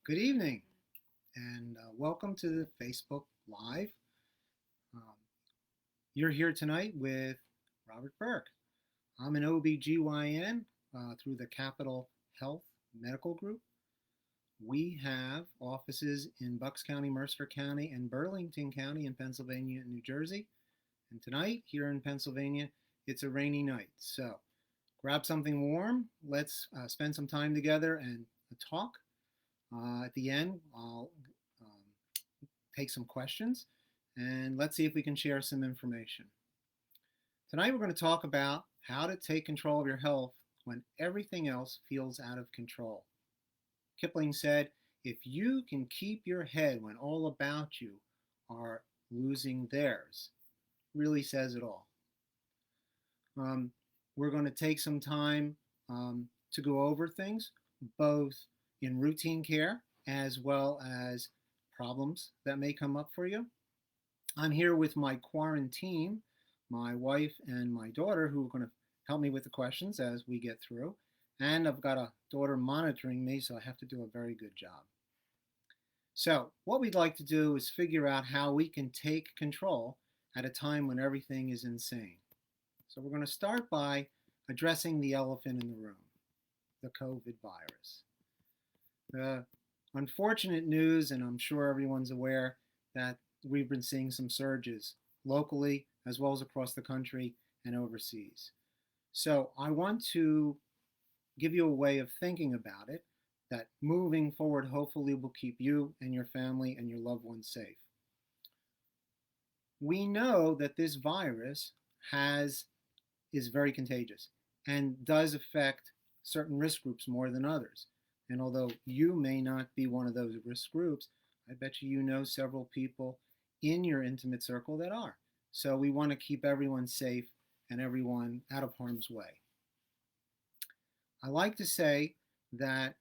Good evening, and welcome to the Facebook Live. Um, you're here tonight with Robert Berk. I'm an OBGYN through the Capital Health Medical Group. We have offices in Bucks County, Mercer County, and Burlington County in Pennsylvania and New Jersey. And tonight, here in Pennsylvania, it's a rainy night. So grab something warm. Let's spend some time together and talk. At the end, I'll take some questions and let's see if we can share some information. Tonight, we're going to talk about how to take control of your health when everything else feels out of control. Kipling said, if you can keep your head when all about you are losing theirs, really says it all. We're going to take some time to go over things, both in routine care as well as problems that may come up for you. I'm here with my quarantine, my wife and my daughter, who are going to help me with the questions as we get through. And I've got a daughter monitoring me, so I have to do a very good job. So what we'd like to do is figure out how we can take control at a time when everything is insane. So we're going to start by addressing the elephant in the room, the COVID virus. The unfortunate news, and I'm sure everyone's aware, that we've been seeing some surges locally as well as across the country and overseas. So I want to give you a way of thinking about it that moving forward hopefully will keep you and your family and your loved ones safe. We know that this virus is very contagious and does affect certain risk groups more than others. And although you may not be one of those risk groups, I bet you know several people in your intimate circle that are. So we want to keep everyone safe and everyone out of harm's way. I like to say that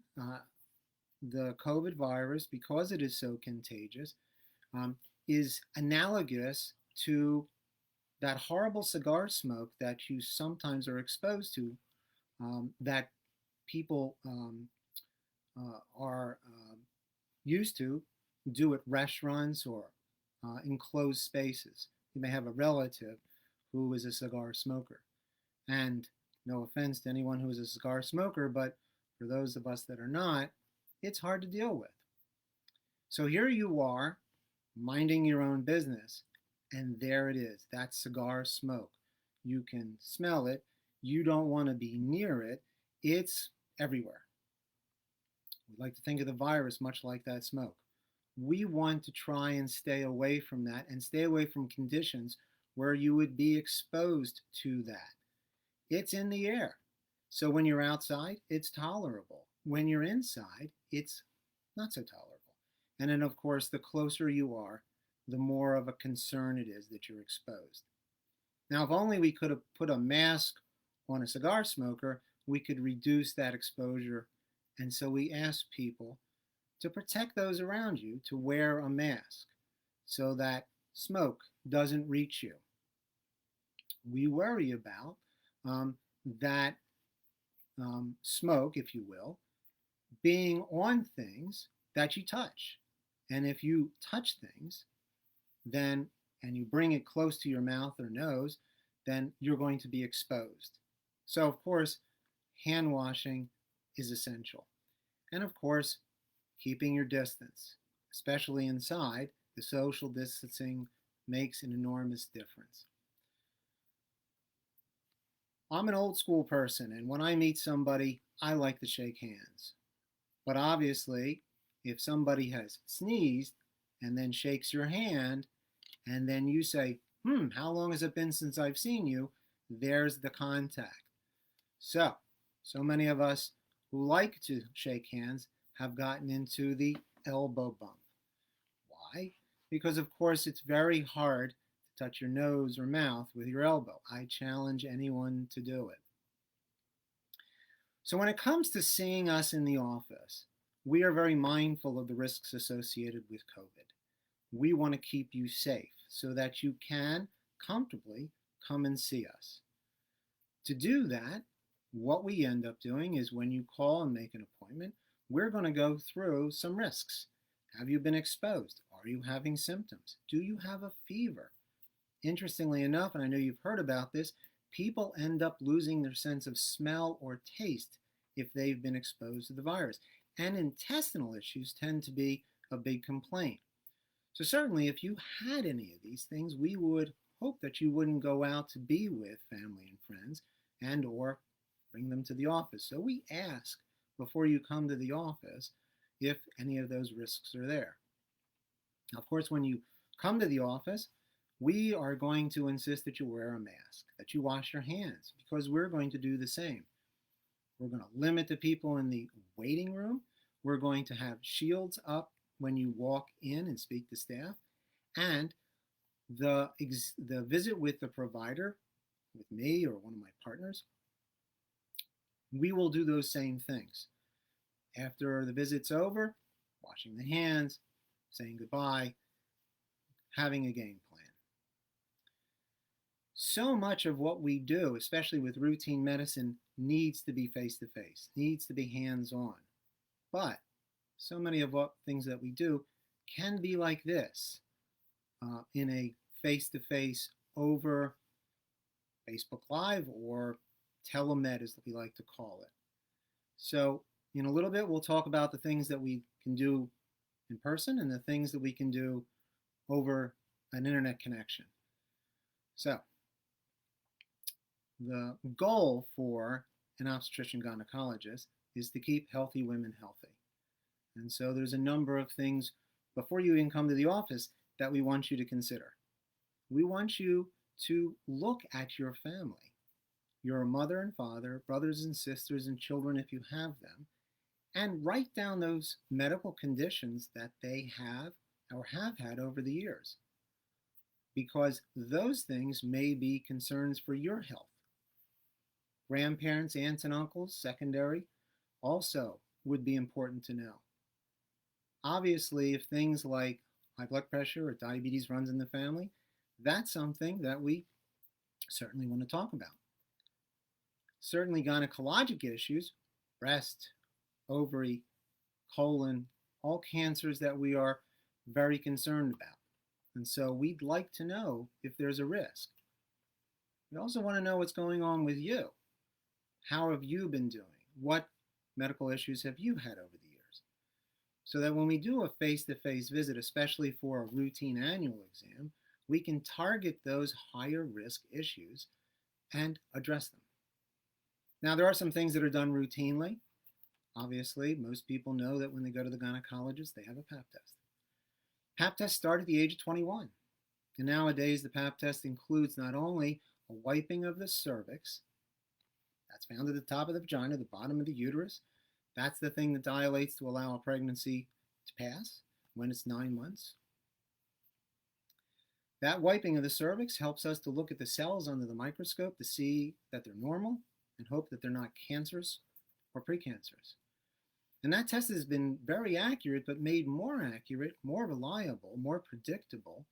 the COVID virus, because it is so contagious, is analogous to that horrible cigar smoke that you sometimes are exposed to, that people are used to do at restaurants or enclosed spaces. You may have a relative who is a cigar smoker. And no offense to anyone who is a cigar smoker, but for those of us that are not, it's hard to deal with. So here you are, minding your own business, and there it is, that cigar smoke. You can smell it. You don't want to be near it. It's everywhere. We like to think of the virus much like that smoke. We want to try and stay away from that and stay away from conditions where you would be exposed to that. It's in the air. So when you're outside, it's tolerable. When you're inside, it's not so tolerable. And then, of course, the closer you are, the more of a concern it is that you're exposed. Now, if only we could have put a mask on a cigar smoker, we could reduce that exposure. And so we ask people to protect those around you to wear a mask so that smoke doesn't reach you. We worry about that smoke, if you will, being on things that you touch. And if you touch things, then, and you bring it close to your mouth or nose, then you're going to be exposed. So, of course, hand washing is essential. And of course, keeping your distance, especially inside, the social distancing makes an enormous difference. I'm an old school person, and when I meet somebody, I like to shake hands. But obviously, if somebody has sneezed and then shakes your hand, and then you say, how long has it been since I've seen you? There's the contact. So many of us who like to shake hands have gotten into the elbow bump. Why? Because, of course, it's very hard to touch your nose or mouth with your elbow. I challenge anyone to do it. So when it comes to seeing us in the office, we are very mindful of the risks associated with COVID. We want to keep you safe so that you can comfortably come and see us. To do that, what we end up doing is when you call and make an appointment, we're going to go through some risks. Have you been exposed? Are you having symptoms? Do you have a fever? Interestingly enough, and I know you've heard about this, people end up losing their sense of smell or taste if they've been exposed to the virus. And intestinal issues tend to be a big complaint. So certainly if you had any of these things, we would hope that you wouldn't go out to be with family and friends and or bring them to the office. So we ask before you come to the office if any of those risks are there. Of course, when you come to the office, we are going to insist that you wear a mask, that you wash your hands, because we're going to do the same. We're going to limit the people in the waiting room. We're going to have shields up when you walk in and speak to staff. And the visit with the provider, with me or one of my partners, we will do those same things. After the visit's over, washing the hands, saying goodbye, having a game plan. So much of what we do, especially with routine medicine, needs to be face-to-face, needs to be hands-on. But so many of what things that we do can be like this in a face-to-face over Facebook Live or Telemed, as we like to call it. So in a little bit, we'll talk about the things that we can do in person and the things that we can do over an internet connection. So the goal for an obstetrician gynecologist is to keep healthy women healthy. And so there's a number of things before you even come to the office that we want you to consider. We want you to look at your family, your mother and father, brothers and sisters and children if you have them, and write down those medical conditions that they have or have had over the years, because those things may be concerns for your health. Grandparents, aunts, and uncles, secondary, also would be important to know. Obviously, if things like high blood pressure or diabetes runs in the family, that's something that we certainly want to talk about. Certainly gynecologic issues, breast, ovary, colon, all cancers that we are very concerned about. And so we'd like to know if there's a risk. We also want to know what's going on with you. How have you been doing? What medical issues have you had over the years? So that when we do a face-to-face visit, especially for a routine annual exam, we can target those higher risk issues and address them. Now, there are some things that are done routinely. Obviously, most people know that when they go to the gynecologist, they have a Pap test. Pap tests start at the age of 21. And nowadays, the Pap test includes not only a wiping of the cervix, that's found at the top of the vagina, the bottom of the uterus. That's the thing that dilates to allow a pregnancy to pass when it's 9 months. That wiping of the cervix helps us to look at the cells under the microscope to see that they're normal and hope that they're not cancerous or precancerous. And that test has been very accurate, but made more accurate, more reliable, more predictable,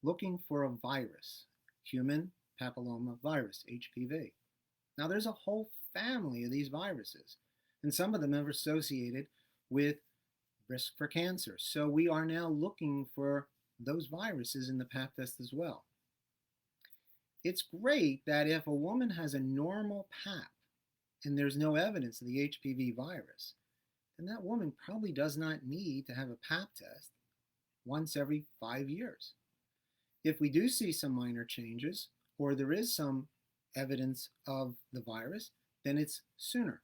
looking for a virus, human papilloma virus, HPV. Now, there's a whole family of these viruses, and some of them are associated with risk for cancer. So we are now looking for those viruses in the Pap test as well. It's great that if a woman has a normal Pap and there's no evidence of the HPV virus, then that woman probably does not need to have a Pap test once every 5 years. If we do see some minor changes, or there is some evidence of the virus, then it's sooner.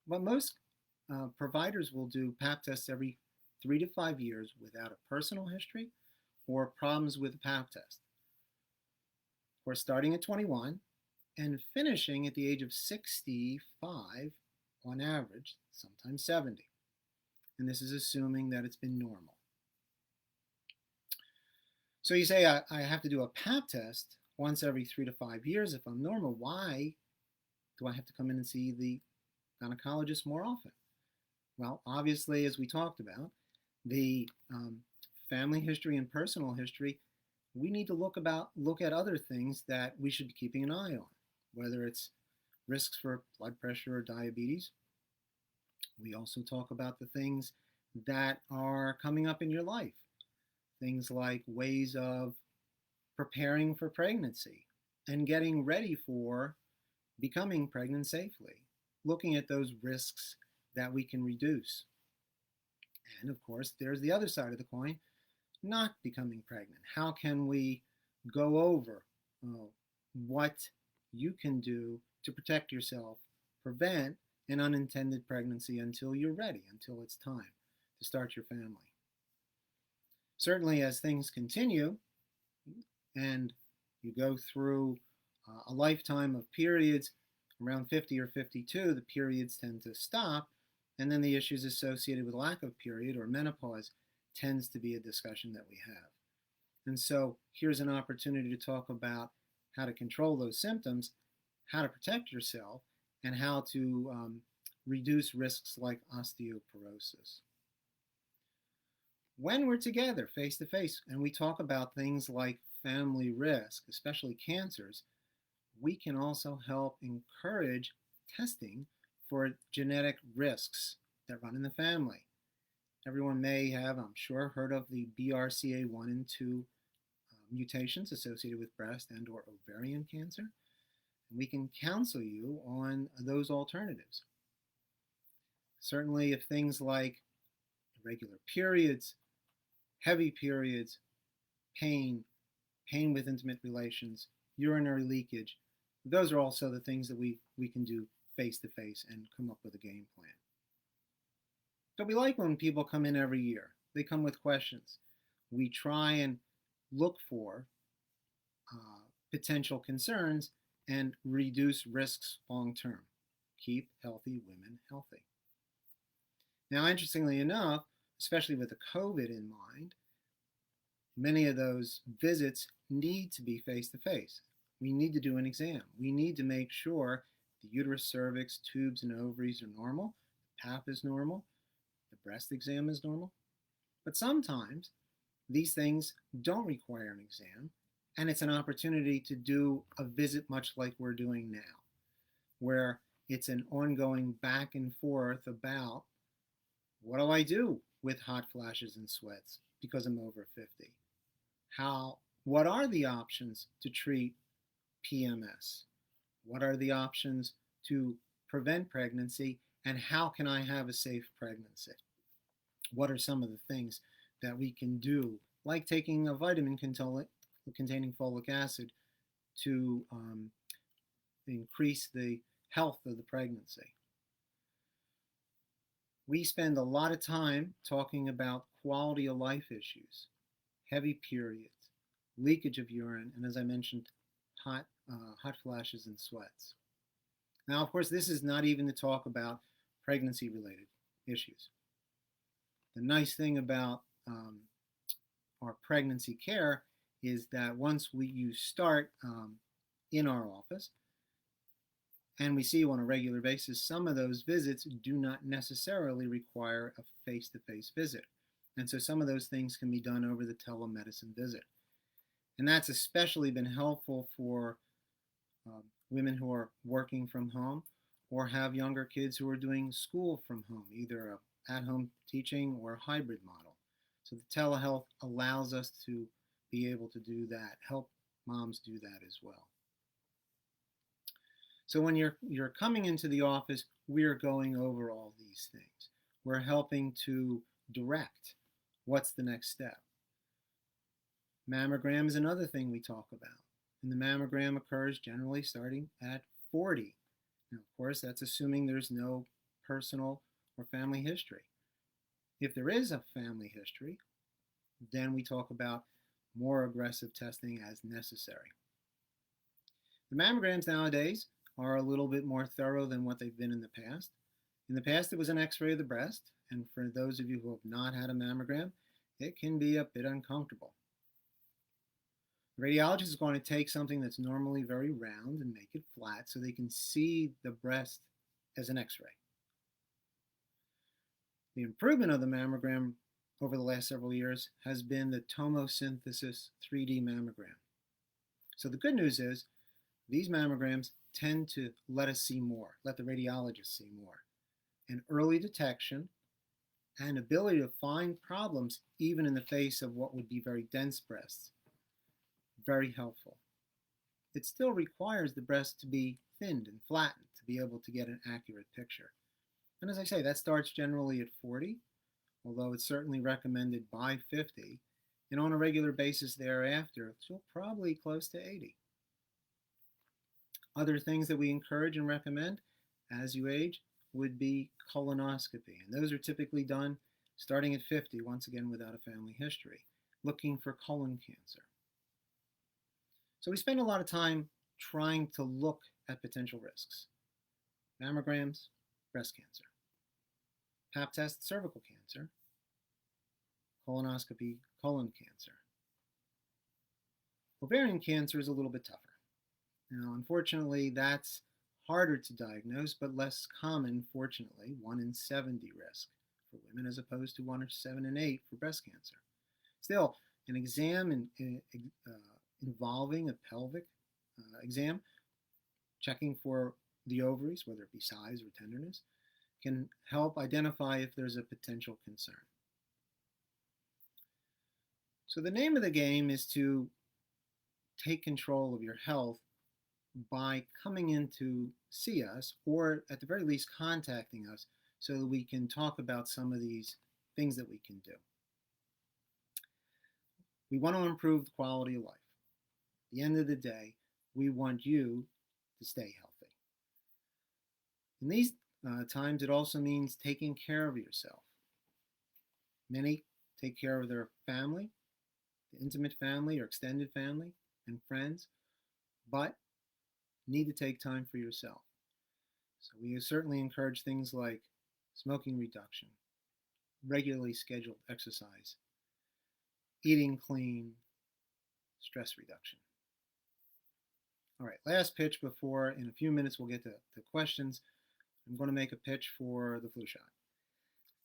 But most providers will do Pap tests every 3 to 5 years without a personal history or problems with the Pap test. We're starting at 21 and finishing at the age of 65 on average, sometimes 70. And this is assuming that it's been normal. So you say, I have to do a Pap test once every 3 to 5 years if I'm normal. Why do I have to come in and see the gynecologist more often? Well, obviously, as we talked about, the family history and personal history, we need to look at other things that we should be keeping an eye on, whether it's risks for blood pressure or diabetes, We also talk about the things that are coming up in your life, things like ways of preparing for pregnancy and getting ready for becoming pregnant safely, looking at those risks that we can reduce. And of course, there's the other side of the coin, not becoming pregnant. How can we go over what you can do to protect yourself, prevent an unintended pregnancy until you're ready, until it's time to start your family? Certainly, as things continue and you go through a lifetime of periods, around 50 or 52, the periods tend to stop, and then the issues associated with lack of period or menopause tends to be a discussion that we have. And so here's an opportunity to talk about how to control those symptoms, how to protect yourself, and how to reduce risks like osteoporosis. When we're together face to face and we talk about things like family risk, especially cancers, we can also help encourage testing for genetic risks that run in the family. Everyone may have, I'm sure, heard of the BRCA1 and 2 mutations associated with breast and or ovarian cancer. And we can counsel you on those alternatives. Certainly if things like irregular periods, heavy periods, pain with intimate relations, urinary leakage, those are also the things that we can do face to face and come up with a game plan. But we like when people come in every year. They come with questions. We try and look for potential concerns and reduce risks long term. Keep healthy women healthy. Now, interestingly enough, especially with the COVID in mind, many of those visits need to be face to face. We need to do an exam. We need to make sure the uterus, cervix, tubes, and ovaries are normal, the pap is normal, the breast exam is normal. But sometimes these things don't require an exam, and it's an opportunity to do a visit much like we're doing now, where it's an ongoing back and forth about what do I do with hot flashes and sweats because I'm over 50? What are the options to treat PMS? What are the options to prevent pregnancy, and how can I have a safe pregnancy? What are some of the things that we can do, like taking a vitamin containing folic acid to increase the health of the pregnancy? We spend a lot of time talking about quality of life issues, heavy periods, leakage of urine, and as I mentioned, hot flashes and sweats. Now, of course, this is not even to talk about pregnancy-related issues. The nice thing about our pregnancy care is that once you start in our office and we see you on a regular basis, some of those visits do not necessarily require a face-to-face visit. And so some of those things can be done over the telemedicine visit. And that's especially been helpful for women who are working from home or have younger kids who are doing school from home, either at-home teaching or a hybrid model. So the telehealth allows us to be able to do that, help moms do that as well. So when you're coming into the office, we're going over all these things. We're helping to direct what's the next step. Mammogram is another thing we talk about. And the mammogram occurs generally starting at 40. Now, of course, that's assuming there's no personal or family history. If there is a family history, then we talk about more aggressive testing as necessary. The mammograms nowadays are a little bit more thorough than what they've been in the past. In the past, it was an x-ray of the breast, and for those of you who have not had a mammogram, it can be a bit uncomfortable. The radiologist is going to take something that's normally very round and make it flat so they can see the breast as an x-ray. The improvement of the mammogram over the last several years has been the tomosynthesis 3D mammogram. So the good news is these mammograms tend to let us see more, let the radiologist see more. and early detection and ability to find problems even in the face of what would be very dense breasts, very helpful. It still requires the breast to be thinned and flattened to be able to get an accurate picture. And as I say, that starts generally at 40, although it's certainly recommended by 50, and on a regular basis thereafter, so probably close to 80. Other things that we encourage and recommend as you age would be colonoscopy, and those are typically done starting at 50, once again without a family history, looking for colon cancer. So we spend a lot of time trying to look at potential risks. Mammograms, breast cancer. Pap test, cervical cancer. Colonoscopy, colon cancer. Ovarian cancer is a little bit tougher. Now, unfortunately, that's harder to diagnose, but less common, fortunately, 1 in 70 risk for women as opposed to 1 in 7 and 8 for breast cancer. Still, an exam involving a pelvic exam, checking for the ovaries, whether it be size or tenderness, can help identify if there's a potential concern. So the name of the game is to take control of your health by coming in to see us, or at the very least contacting us, so that we can talk about some of these things that we can do. We want to improve the quality of life. At the end of the day, we want you to stay healthy. In these times, it also means taking care of yourself. Many take care of their family, the intimate family or extended family and friends, but need to take time for yourself. So we certainly encourage things like smoking reduction, regularly scheduled exercise, eating clean, stress reduction. All right, last pitch before, in a few minutes, we'll get to questions. I'm going to make a pitch for the flu shot.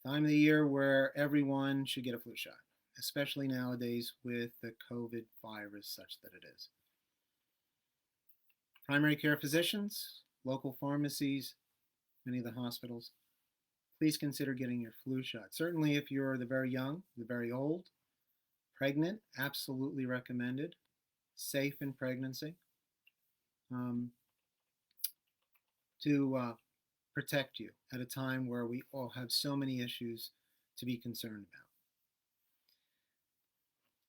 Time of the year where everyone should get a flu shot, especially nowadays with the COVID virus such that it is. Primary care physicians, local pharmacies, many of the hospitals, please consider getting your flu shot. Certainly if you're the very young, the very old, pregnant, absolutely recommended, safe in pregnancy, to protect you at a time where we all have so many issues to be concerned about.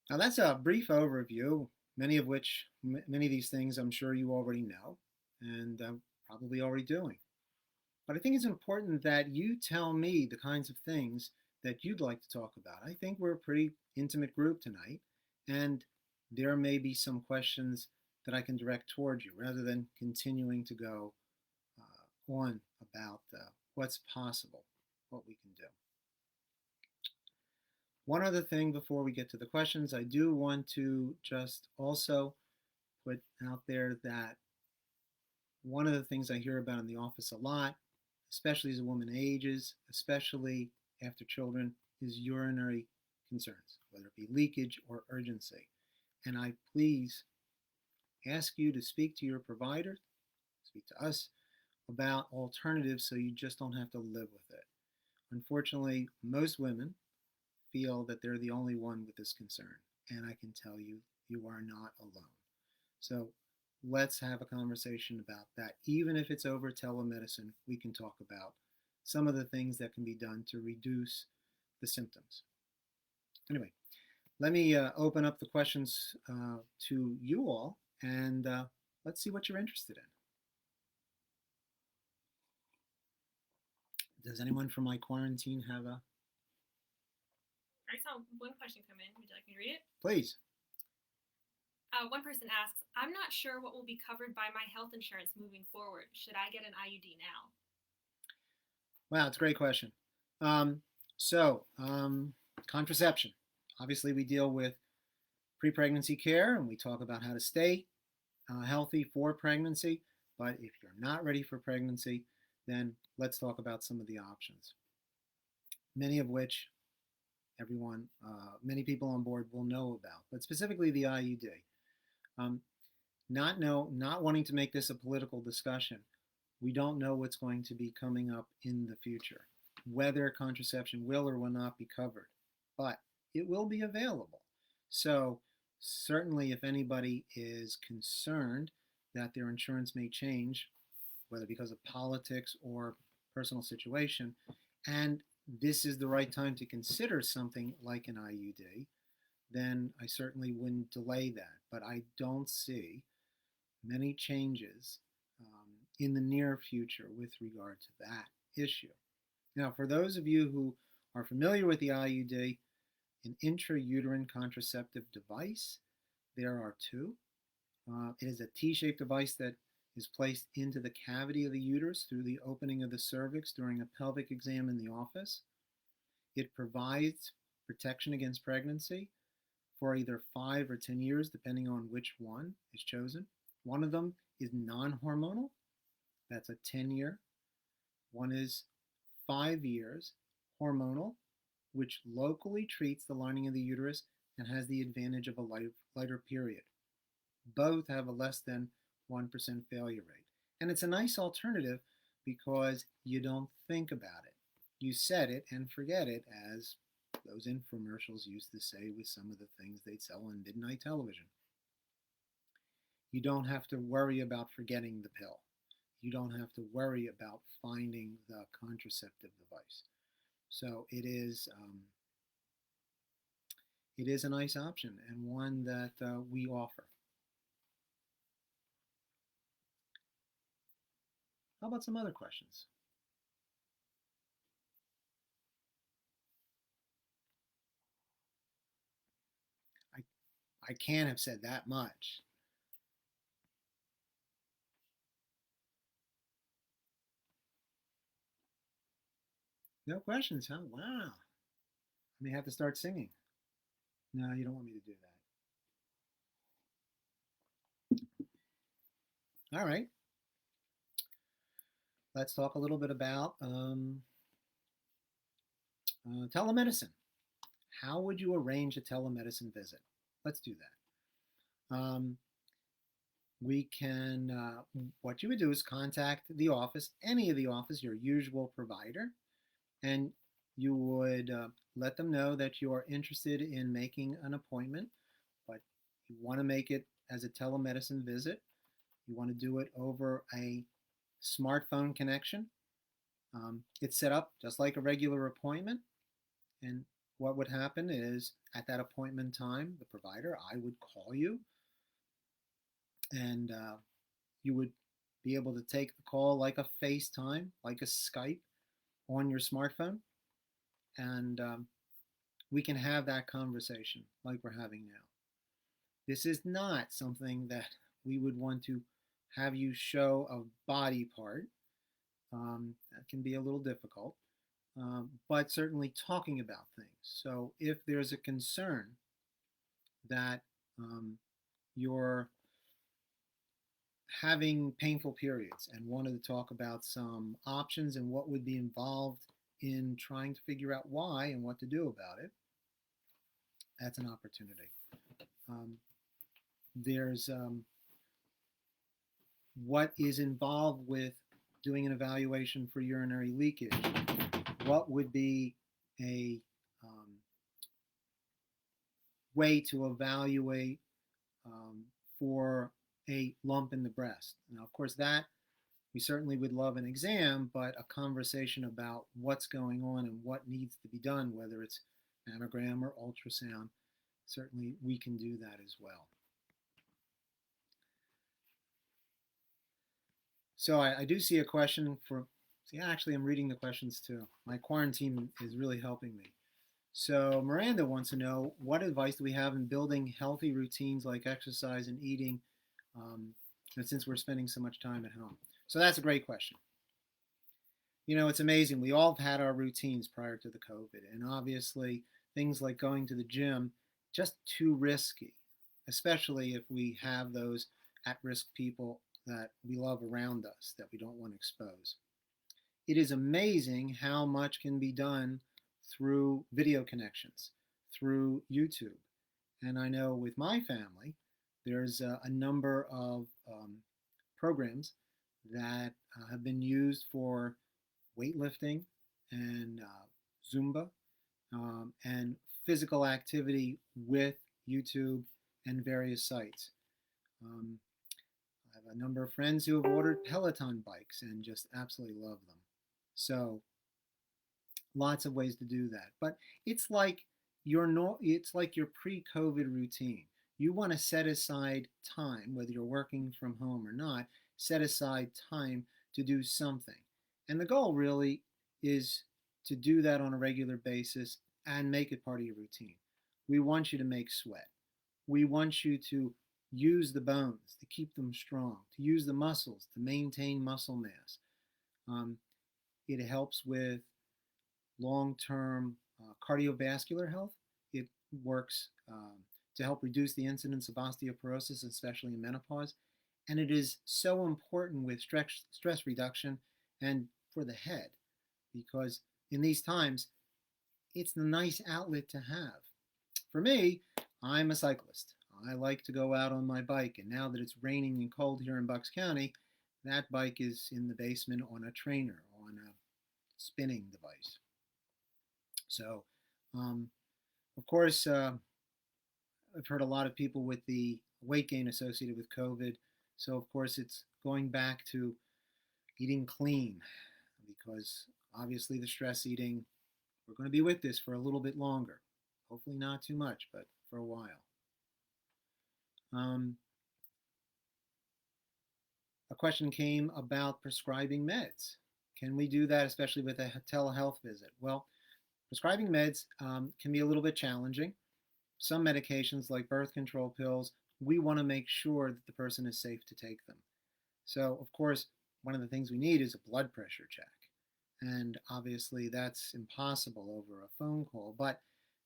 Now that's a brief overview, many of these things I'm sure you already know and probably already doing. But I think it's important that you tell me the kinds of things that you'd like to talk about. I think we're a pretty intimate group tonight, and there may be some questions that I can direct towards you rather than continuing to go on about what's possible, what we can do. One other thing before we get to the questions, I do want to just also put out there that one of the things I hear about in the office a lot, especially as a woman ages, especially after children, is urinary concerns, whether it be leakage or urgency. And I please ask you to speak to your provider, speak to us about alternatives so you just don't have to live with it. Unfortunately, most women feel that they're the only one with this concern, and I can tell you, you are not alone. So let's have a conversation about that. Even if it's over telemedicine, we can talk about some of the things that can be done to reduce the symptoms. Anyway, let me open up the questions to you all, and let's see what you're interested in. Does anyone from my quarantine have a? I saw one question come in. Would you like me to read it? Please. One person asks, I'm not sure what will be covered by my health insurance moving forward. Should I get an IUD now? Wow, it's a great question. Contraception. Obviously, we deal with pre-pregnancy care, and we talk about how to stay healthy for pregnancy. But if you're not ready for pregnancy, then let's talk about some of the options. Many of which many people on board will know about, but specifically the IUD. Not wanting to make this a political discussion, We don't know what's going to be coming up in the future, whether contraception will or will not be covered, but it will be available. So, certainly, if anybody is concerned that their insurance may change, whether because of politics or personal situation, and this is the right time to consider something like an IUD, then I certainly wouldn't delay that. But I don't see many changes in the near future with regard to that issue. Now, for those of you who are familiar with the IUD, an intrauterine contraceptive device, there are two. It is a T-shaped device that is placed into the cavity of the uterus through the opening of the cervix during a pelvic exam in the office. It provides protection against pregnancy for either 5 or 10 years, depending on which one is chosen. One of them is non-hormonal, that's a 10-year. One is 5 years hormonal, which locally treats the lining of the uterus and has the advantage of a lighter period. Both have a less than 1% failure rate. And it's a nice alternative because you don't think about it. You set it and forget it, as those infomercials used to say with some of the things they'd sell on midnight television. You don't have to worry about forgetting the pill. You don't have to worry about finding the contraceptive device. So it is a nice option and one that we offer. How about some other questions? I can't have said that much. No questions, huh? Wow. I may have to start singing. No, you don't want me to do that. All right. Let's talk a little bit about telemedicine. How would you arrange a telemedicine visit? Let's do that. We can, what you would do is contact the office, any of the office, your usual provider, and you would let them know that you are interested in making an appointment, but you want to make it as a telemedicine visit. You want to do it over a smartphone connection. It's set up just like a regular appointment. And what would happen is at that appointment time, the provider, I would call you and you would be able to take the call like a FaceTime, like a Skype on your smartphone. And we can have that conversation like we're having now. This is not something that we would want to have you show a body part. That can be a little difficult, but certainly talking about things. So if there's a concern that you're having painful periods and wanted to talk about some options and what would be involved in trying to figure out why and what to do about it, that's an opportunity. There's what is involved with doing an evaluation for urinary leakage. What would be a way to evaluate for a lump in the breast? Now, of course, that we certainly would love an exam, but a conversation about what's going on and what needs to be done, whether it's mammogram or ultrasound, certainly we can do that as well. So I do see a question for, see, actually I'm reading the questions too. My quarantine is really helping me. So Miranda wants to know, what advice do we have in building healthy routines like exercise and eating, since we're spending so much time at home? So that's a great question. You know, it's amazing. We all have had our routines prior to the COVID, and obviously things like going to the gym, just too risky, especially if we have those at-risk people that we love around us that we don't want to expose. It is amazing how much can be done through video connections, through YouTube. And I know with my family, there's a number of programs that have been used for weightlifting and Zumba and physical activity with YouTube and various sites. Um, I have a number of friends who have ordered Peloton bikes and just absolutely love them. So lots of ways to do that. But it's like it's like your pre-COVID routine. You want to set aside time, whether you're working from home or not, set aside time to do something. And the goal really is to do that on a regular basis and make it part of your routine. We want you to make sweat. We want you to use the bones to keep them strong, to use the muscles to maintain muscle mass. Um, it helps with long-term cardiovascular health. It works to help reduce the incidence of osteoporosis, especially in menopause. And it is so important with stress reduction and for the head, because in these times, it's a nice outlet to have. For me, I'm a cyclist. I like to go out on my bike, and now that it's raining and cold here in Bucks County, that bike is in the basement on a trainer, on a spinning device. So, um, of course, I've heard a lot of people with the weight gain associated with COVID. So, of course, it's going back to eating clean because obviously the stress eating, we're going to be with this for a little bit longer. Hopefully, not too much, but for a while. Um, a question came about prescribing meds. Can we do that, especially with a telehealth visit? Well, prescribing meds can be a little bit challenging. Some medications, like birth control pills, we want to make sure that the person is safe to take them. So, of course, one of the things we need is a blood pressure check. And obviously, that's impossible over a phone call. But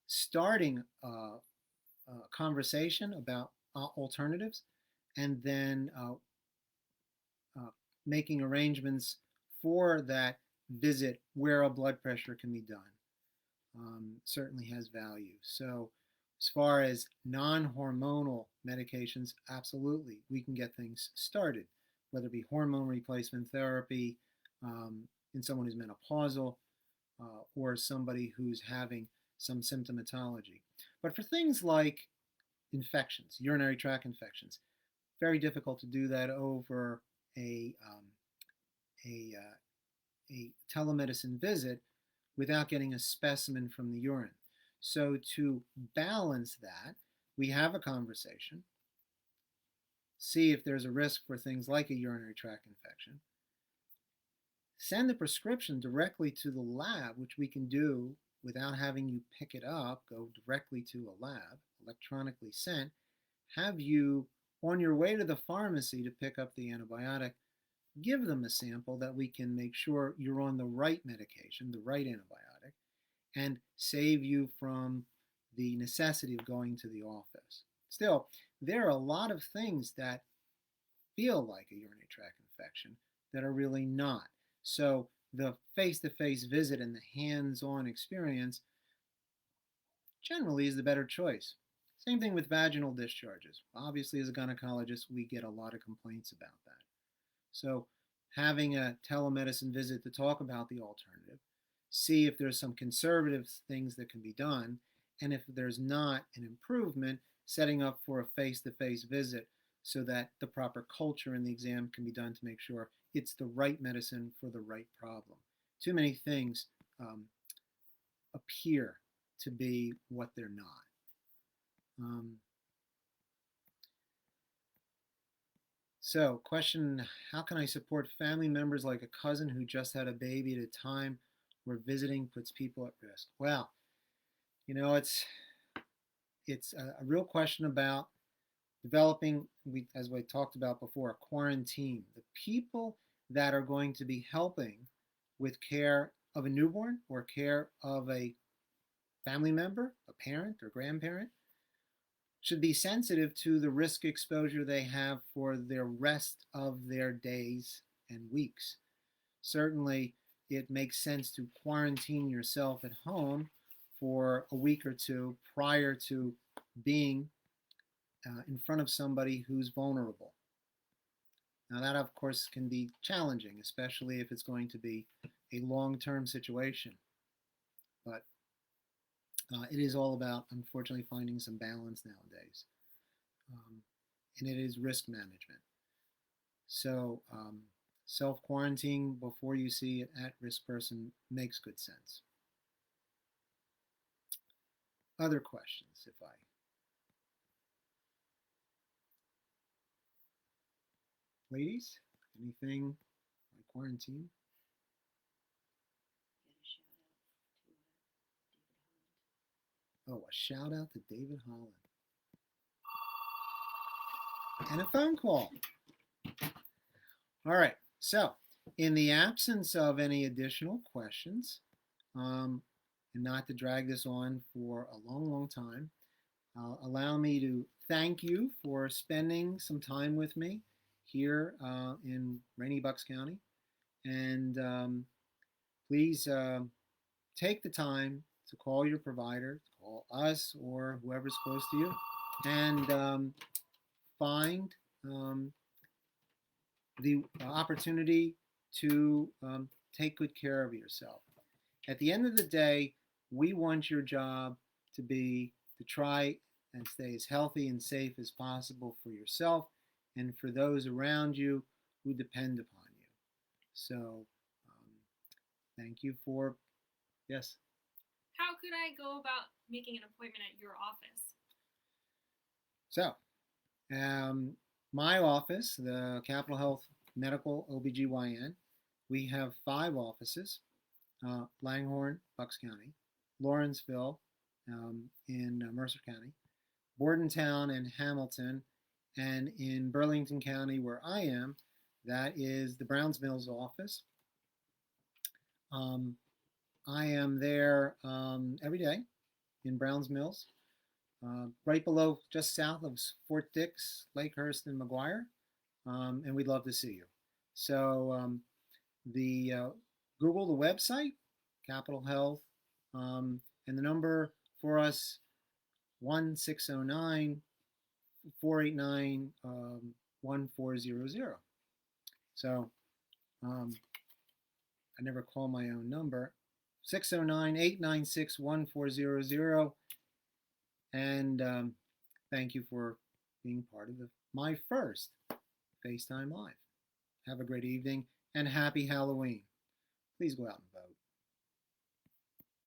starting a conversation about alternatives and then uh, making arrangements for that visit where a blood pressure can be done certainly has value. So, as far as non-hormonal medications, absolutely, we can get things started, whether it be hormone replacement therapy in someone who's menopausal or somebody who's having some symptomatology. But for things like infections, urinary tract infections, very difficult to do that over a a, a telemedicine visit without getting a specimen from the urine. So to balance that, we have a conversation, see if there's a risk for things like a urinary tract infection, send the prescription directly to the lab, which we can do without having you pick it up, go directly to a lab, electronically sent, have you on your way to the pharmacy to pick up the antibiotic, give them a sample that we can make sure you're on the right medication, the right antibiotic, and save you from the necessity of going to the office. Still, there are a lot of things that feel like a urinary tract infection that are really not. So the face-to-face visit and the hands-on experience generally is the better choice. Same thing with vaginal discharges. Obviously, as a gynecologist, we get a lot of complaints about that. So having a telemedicine visit to talk about the alternative, see if there's some conservative things that can be done, and if there's not an improvement, setting up for a face-to-face visit so that the proper culture in the exam can be done to make sure it's the right medicine for the right problem. Too many things appear to be what they're not. So, question, how can I support family members like a cousin who just had a baby at a time where visiting puts people at risk? Well, you know, it's a real question about developing, as we talked about before, a quarantine. The people that are going to be helping with care of a newborn or care of a family member, a parent or grandparent, should be sensitive to the risk exposure they have for the rest of their days and weeks. Certainly, it makes sense to quarantine yourself at home for a week or two prior to being in front of somebody who's vulnerable. Now that of course can be challenging, especially if it's going to be a long-term situation. But it is all about, unfortunately, finding some balance nowadays. And it is risk management. So self-quarantine before you see an at-risk person makes good sense. Other questions, if I... Ladies, anything on quarantine? Oh, a shout out to David Holland. And a phone call. All right, so in the absence of any additional questions, and not to drag this on for a long, long time, allow me to thank you for spending some time with me here in rainy Bucks County. And please take the time to call your provider, call us or whoever's close to you, and find the opportunity to take good care of yourself. At the end of the day, we want your job to be to try and stay as healthy and safe as possible for yourself and for those around you who depend upon you. So thank you for, yes? How could I go about making an appointment at your office? So, my office, the Capital Health Medical OBGYN, we have 5 offices, Langhorne, Bucks County, Lawrenceville in Mercer County, Bordentown and Hamilton, and in Burlington County where I am, that is the Browns Mills office. I am there every day in Browns Mills, right below, just south of Fort Dix, Lakehurst, and McGuire, and we'd love to see you. So Google the website, Capital Health, and the number for us, 1-609-489-1400. So I never call my own number, 609-896-1400. And thank you for being part of my first FaceTime Live. Have a great evening and happy Halloween. Please go out and vote.